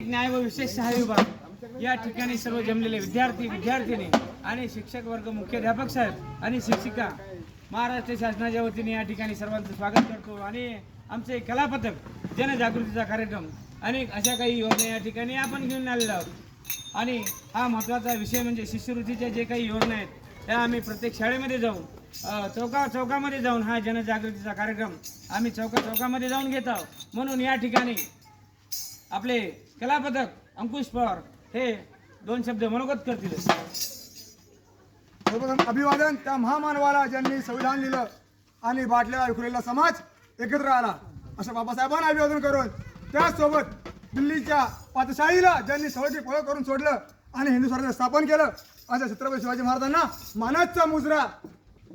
न्याय व विशेष सहाय्य विभाग या ठिकाणी सर्व जमलेले विद्यार्थिनी आणि शिक्षक वर्ग, मुख्याध्यापक साहेब आणि शिक्षिका महाराष्ट्र शासनाच्या वतीने या ठिकाणी सर्वांचं स्वागत करतो। आणि आमचे कलापथक जनजागृतीचा कार्यक्रम अनेक अशा काही योजना या ठिकाणी आपण घेऊन आलेलो आहोत। आणि हा महत्त्वाचा विषय म्हणजे शिष्यवृत्तीच्या जे काही योजना आहेत त्या आम्ही प्रत्येक शाळेमध्ये जाऊन चौकामध्ये जाऊन हा जनजागृतीचा कार्यक्रम आम्ही चौकामध्ये जाऊन घेत आहोत। म्हणून या ठिकाणी आपले कलापथक अंकुश पवार हे दोन शब्द मनोगत करतील। सर्वप्रथम अभिवादन त्या महामानवाला ज्यांनी संविधान लिहिलं आणि बाटलेला विखुरलेला समाज एकत्र आला अशा बाबासाहेबांना अभिवादन करून, त्याचसोबत दिल्लीच्या पातशाहीला ज्यांनी सवयी पळ करून सोडलं आणि हिंदू स्वराज्य स्थापन केलं अशा छत्रपती शिवाजी महाराजांना मानाचा मुजरा।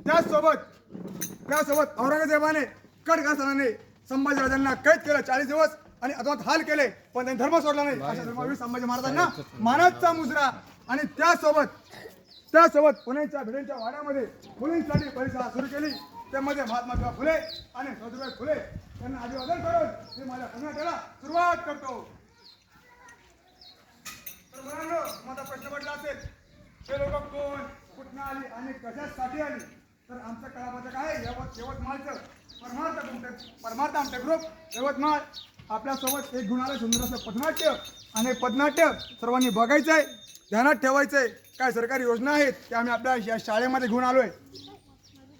त्यासोबत औरंगजेबाने कडकारस्थानाने संभाजीराजांना कैद केलं 40 दिवस आणि अथवा हाल केले, पण त्यांनी धर्म सोडला नाही अशा धर्मवीर संभाजी महाराजांना मानाचा मुजरा। आणि त्यासोबत पुण्याच्या भिडेंच्या वाड्यामध्ये मुलींसाठी परिषद सुरू केली, त्यामध्ये महात्मा ज्योतिबा फुले आणि सावित्रीबाई फुले यांना अभिवादन करून मी माझ्या प्रश्नाला सुरुवात करतो। तर मुलांनो, माझा प्रश्न पडला असेल हे लोक कोण, कुठनं आली आणि कशासाठी आली? तर आमचं कलापथक आहे यवतमाळचं परमार्थ आमचे ग्रुप यवतमाळ। आपल्यासोबत एक गुणाला सुंदर असं पथनाट्य आणि पथनाट्य सर्वांनी बघायचं आहे, ध्यानात ठेवायचं आहे। काय सरकारी योजना आहेत त्या आम्ही आपल्या या शाळेमध्ये घेऊन आलोय।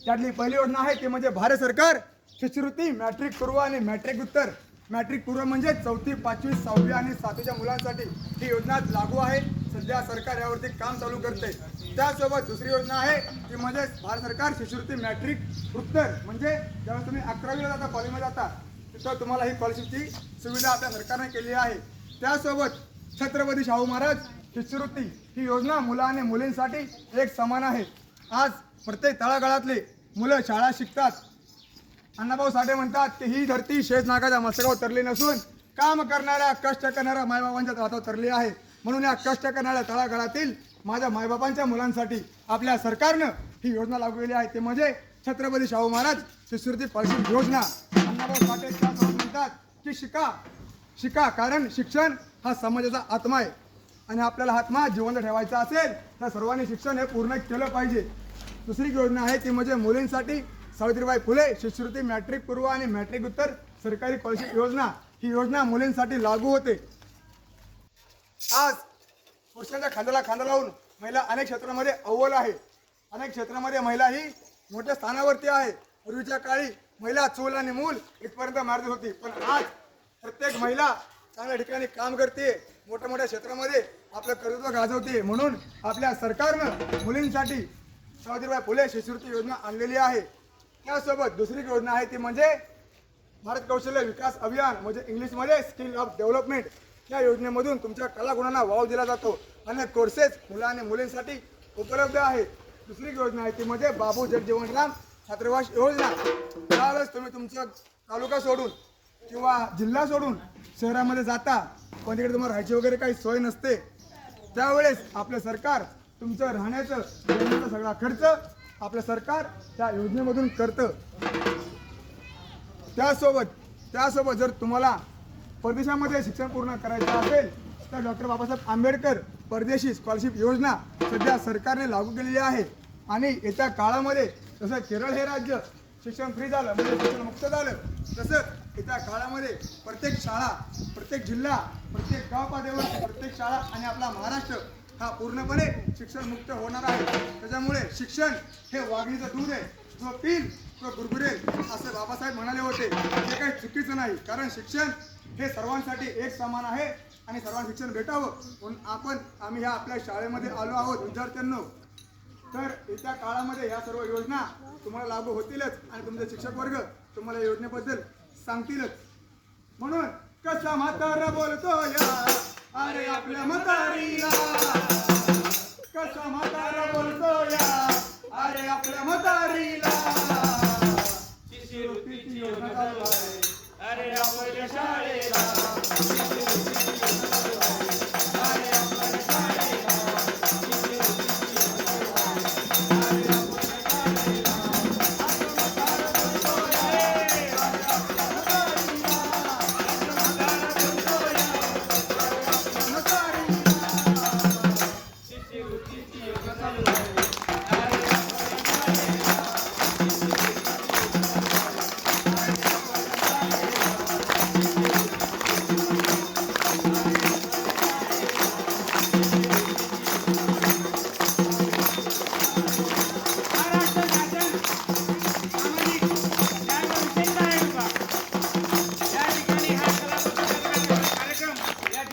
त्यातली पहिली योजना आहे ती म्हणजे भारत सरकार शिष्यवृत्ती मॅट्रिक पूर्व आणि मॅट्रिक उत्तर। मॅट्रिक पूर्व म्हणजे 4थी, 5वी, 6वी आणि 7वीच्या मुलांसाठी ही योजना लागू आहे। सध्या सरकार यावरती काम चालू करते। त्यासोबत दुसरी योजना आहे ती म्हणजे भारत सरकार शिष्यवृत्ती मॅट्रिक उत्तर, म्हणजे जेव्हा तुम्ही 11वीला जाता, कॉलेजमध्ये जाता, तिथं तुम्हाला ही स्कॉलरशिपची सुविधा आपल्या सरकारने केली आहे। त्यासोबत छत्रपती शाहू महाराज शिष्यवृत्ती ही योजना मुलं आणि मुलींसाठी एक समान आहे। आज प्रत्येक तळागाळातले मुलं शाळा शिकतात। अण्णाभाऊ साठे म्हणतात की ही धरती शेष नागाच्या मस्तकावर तरली नसून काम करणाऱ्या कष्ट करणाऱ्या मायबाबांच्या हातावर तरली आहे। म्हणून या कष्ट करणाऱ्या तळागाळातील माझ्या मायबापांच्या मुलांसाठी आपल्या सरकारनं ही योजना लागू केली आहे, ते म्हणजे छत्रपती शाहू महाराज शिष्यवृत्ती स्कॉलरशिप योजना। अण्णाभाऊ साठे त्यासोबत म्हणतात की शिका, कारण शिक्षण हा समाजाचा आत्मा आहे आणि आपल्याला आत्मा जिवंत ठेवायचा असेल तर सर्वांनी शिक्षण हे पूर्ण केलं पाहिजे। दुसरी योजना आहे ती म्हणजे मुलींसाठी सावित्रीबाई फुले शिष्यवृत्ती मॅट्रिक पूर्व आणि मॅट्रिक उत्तर सरकारी स्कॉलरशिप योजना। ही योजना मुलींसाठी लागू होते। आज पुरुषांच्या खांद्याला खांदा लावून महिला अनेक क्षेत्रामध्ये अव्वल आहे। अनेक क्षेत्रामध्ये महिला ही मोठ्या स्थानावरती आहे। पूर्वीच्या काळी महिला चूल आणि मूल इथपर्यंत मारत होती, पण आज प्रत्येक महिला चांगल्या ठिकाणी काम करते, मोठ्या क्षेत्रामध्ये आपलं कर्तृत्व गाजवते। म्हणून आपल्या सरकारनं मुलींसाठी सावित्रीबाई फुले शिष्यवृत्ती योजना आणलेली आहे। त्यासोबत दुसरी योजना आहे ती म्हणजे भारत कौशल्य विकास अभियान, म्हणजे इंग्लिशमध्ये स्किल ऑफ डेव्हलपमेंट। या योजनेमधून तुमच्या कलागुणांना वाव दिला जातो। अनेक कोर्सेस मुलं आणि मुलींसाठी उपलब्ध आहेत। दुसरी योजना आहे ती म्हणजे बाबू जगजीवनराम छात्रवास योजना। त्यावेळेस तुम्ही तुमचा तालुका सोडून किंवा जिल्हा सोडून शहरामध्ये जाता, पण तिकडे तुम्हाला राहायची वगैरे काही सोय नसते, त्यावेळेस आपलं सरकार तुमचं राहण्याचं सगळा खर्च आपलं सरकार त्या योजनेमधून करतं। त्यासोबत जर तुम्हाला परदेशामध्ये शिक्षण पूर्ण करायचं असेल तर डॉक्टर बाबासाहेब आंबेडकर परदेशी स्कॉलरशिप योजना सध्या सरकारने लागू केलेली आहे। आणि येत्या काळामध्ये जसं केरळ हे राज्य शिक्षण फ्री झालं, म्हणजे शिक्षण मुक्त झालं, तसंच येत्या काळामध्ये प्रत्येक शाळा, प्रत्येक जिल्हा, प्रत्येक गाव पातळीवर प्रत्येक शाळा आणि आपला महाराष्ट्र हा पूर्णपणे शिक्षण मुक्त होणार आहे। त्याच्यामुळे शिक्षण हे वाघिणीचं दूध आहे, जो पिल तो गुरगुरेल असं बाबासाहेब म्हणाले होते। हे काही चुकीचं नाही, कारण शिक्षण हे सर्वांसाठी एक समान आहे आणि सर्वांना शिक्षण भेटावं म्हणून आम्ही ह्या आपल्या शाळेमध्ये आलो आहोत विद्यार्थ्यांनो। तर येत्या काळामध्ये ह्या सर्व योजना तुम्हाला लागू होतीलच आणि तुमचे शिक्षक वर्ग तुम्हाला योजनेबद्दल सांगतीलच। म्हणून कसा म्हातारा बोलतो या अरे आपल्या म्हातारीला, कसा म्हातारा बोलतो या अरे आपल्या म्हातारीला, शिष्यवृत्तीची योजना चालू आहे अरे आपल्या शाळेला,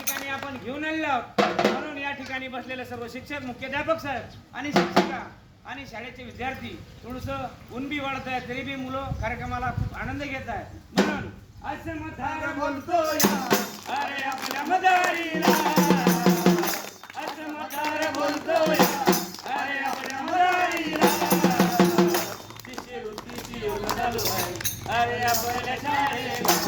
ठिकाणी आपण घेऊन आलेलो आहोत. म्हणून या ठिकाणी बसलेले सर्व शिक्षक, मुख्याध्यापक साहेब आणि शिक्षिका आणि शाळेचे विद्यार्थी थोडंसं ऊन बी वाढत आहे तरी बी मुलं कार्यक्रमाला खूप आनंद घेत आहे. म्हणून असं मधार बोलतो या अरे आपल्या मदारीला, असं मधार बोलतो या अरे आपल्या मदारीला, शिष्यवृत्तीची योजना चालू आहे अरे आपल्या शाळेला.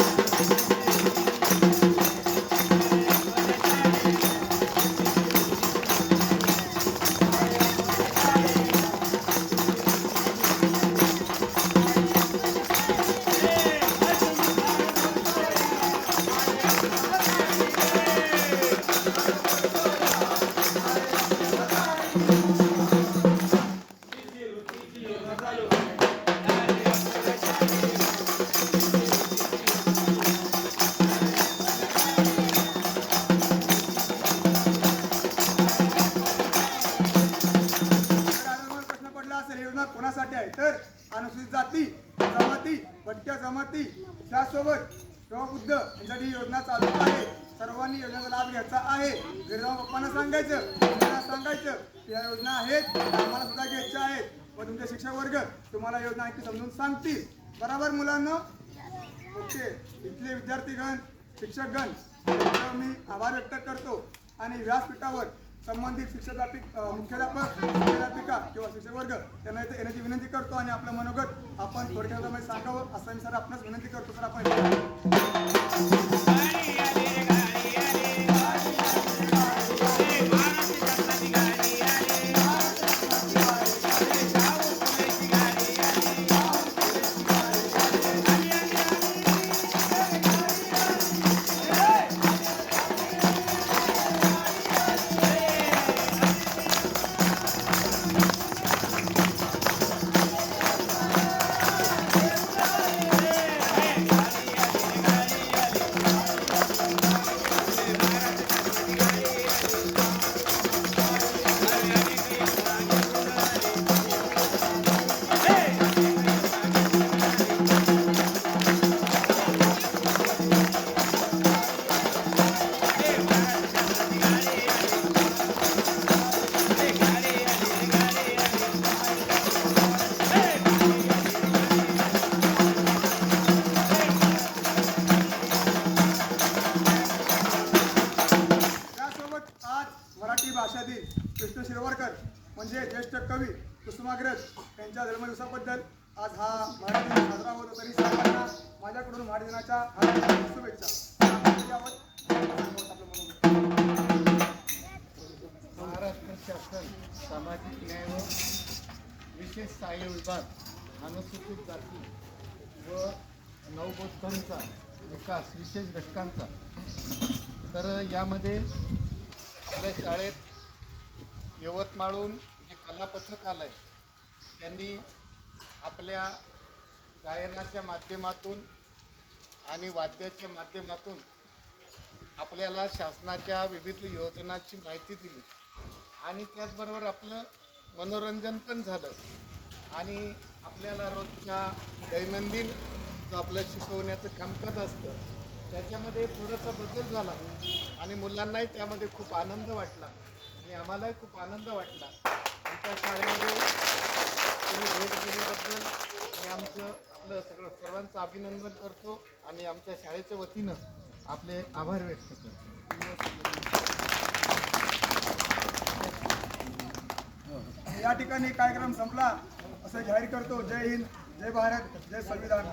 प्रश्न पडला असेल योजना कोणासाठी आहे, तर अनुसूचित जाती, जमाती, भटक्या जमाती त्यासोबत प्रबुद्ध यांच्यासाठी ही योजना चालू आहे. सर्वांनी योजनेचा लाभ घ्यायचा आहे. घरी जाऊन पप्पांना सांगायचं, मुलांना सांगायचं की या योजना आहेत, आम्हाला सुद्धा घ्यायच्या आहेत. व तुमचे शिक्षक वर्ग तुम्हाला योजना आणखी समजून सांगतील. बरोबर मुलांना? ओके. इथले विद्यार्थीगण, शिक्षकगण यांचा मी आभार व्यक्त करतो आणि व्यासपीठावर संबंधित मुख्याध्यापक, मुख्याध्यापिका किंवा शिक्षक वर्ग त्यांना इथे येण्याची विनंती करतो आणि आपलं मनोगत आपण थोडक्यात सांगावं असं मी सर आपणास विनंती करतो. सर आपण मराठी भाषातील कृष्ण शिरवाडकर म्हणजे ज्येष्ठ कवी कुसुमाग्रज यांच्या जन्मदिवसाबद्दल आज हा मराठी दिन साजरा होतो. तरी सर्वांना माझ्याकडून मराठी दिनाच्या हार्दिक शुभेच्छा. महाराष्ट्र शासन सामाजिक न्याय व विशेष सहाय्य विभाग अनुसूचित जाती व नवबोधांचा विकास विशेष घटकांचा. तर यामध्ये आपल्या शाळेत यवतमाळहून जे कला पथक आलं आहे त्यांनी आपल्या गायनाच्या माध्यमातून आणि वाद्याच्या माध्यमातून आपल्याला शासनाच्या विविध योजनांची माहिती दिली आणि त्याचबरोबर आपलं मनोरंजन पण झालं आणि आपल्याला रोजच्या दैनंदिन जो आपलं शिकवण्याचं कामकाज असतं त्याच्यामध्ये थोडासा बदल झाला आणि मुलांनाही त्यामध्ये खूप आनंद वाटला आणि आम्हालाही खूप आनंद वाटला. आमच्या शाळेमध्ये तुम्ही भेट दिल्याबद्दल मी आपलं सर्वांचं अभिनंदन करतो आणि आमच्या शाळेच्या वतीनं आपले आभार व्यक्त करतो. या ठिकाणी कार्यक्रम संपला असं जाहीर करतो. जय हिंद, जय भारत, जय संविधान.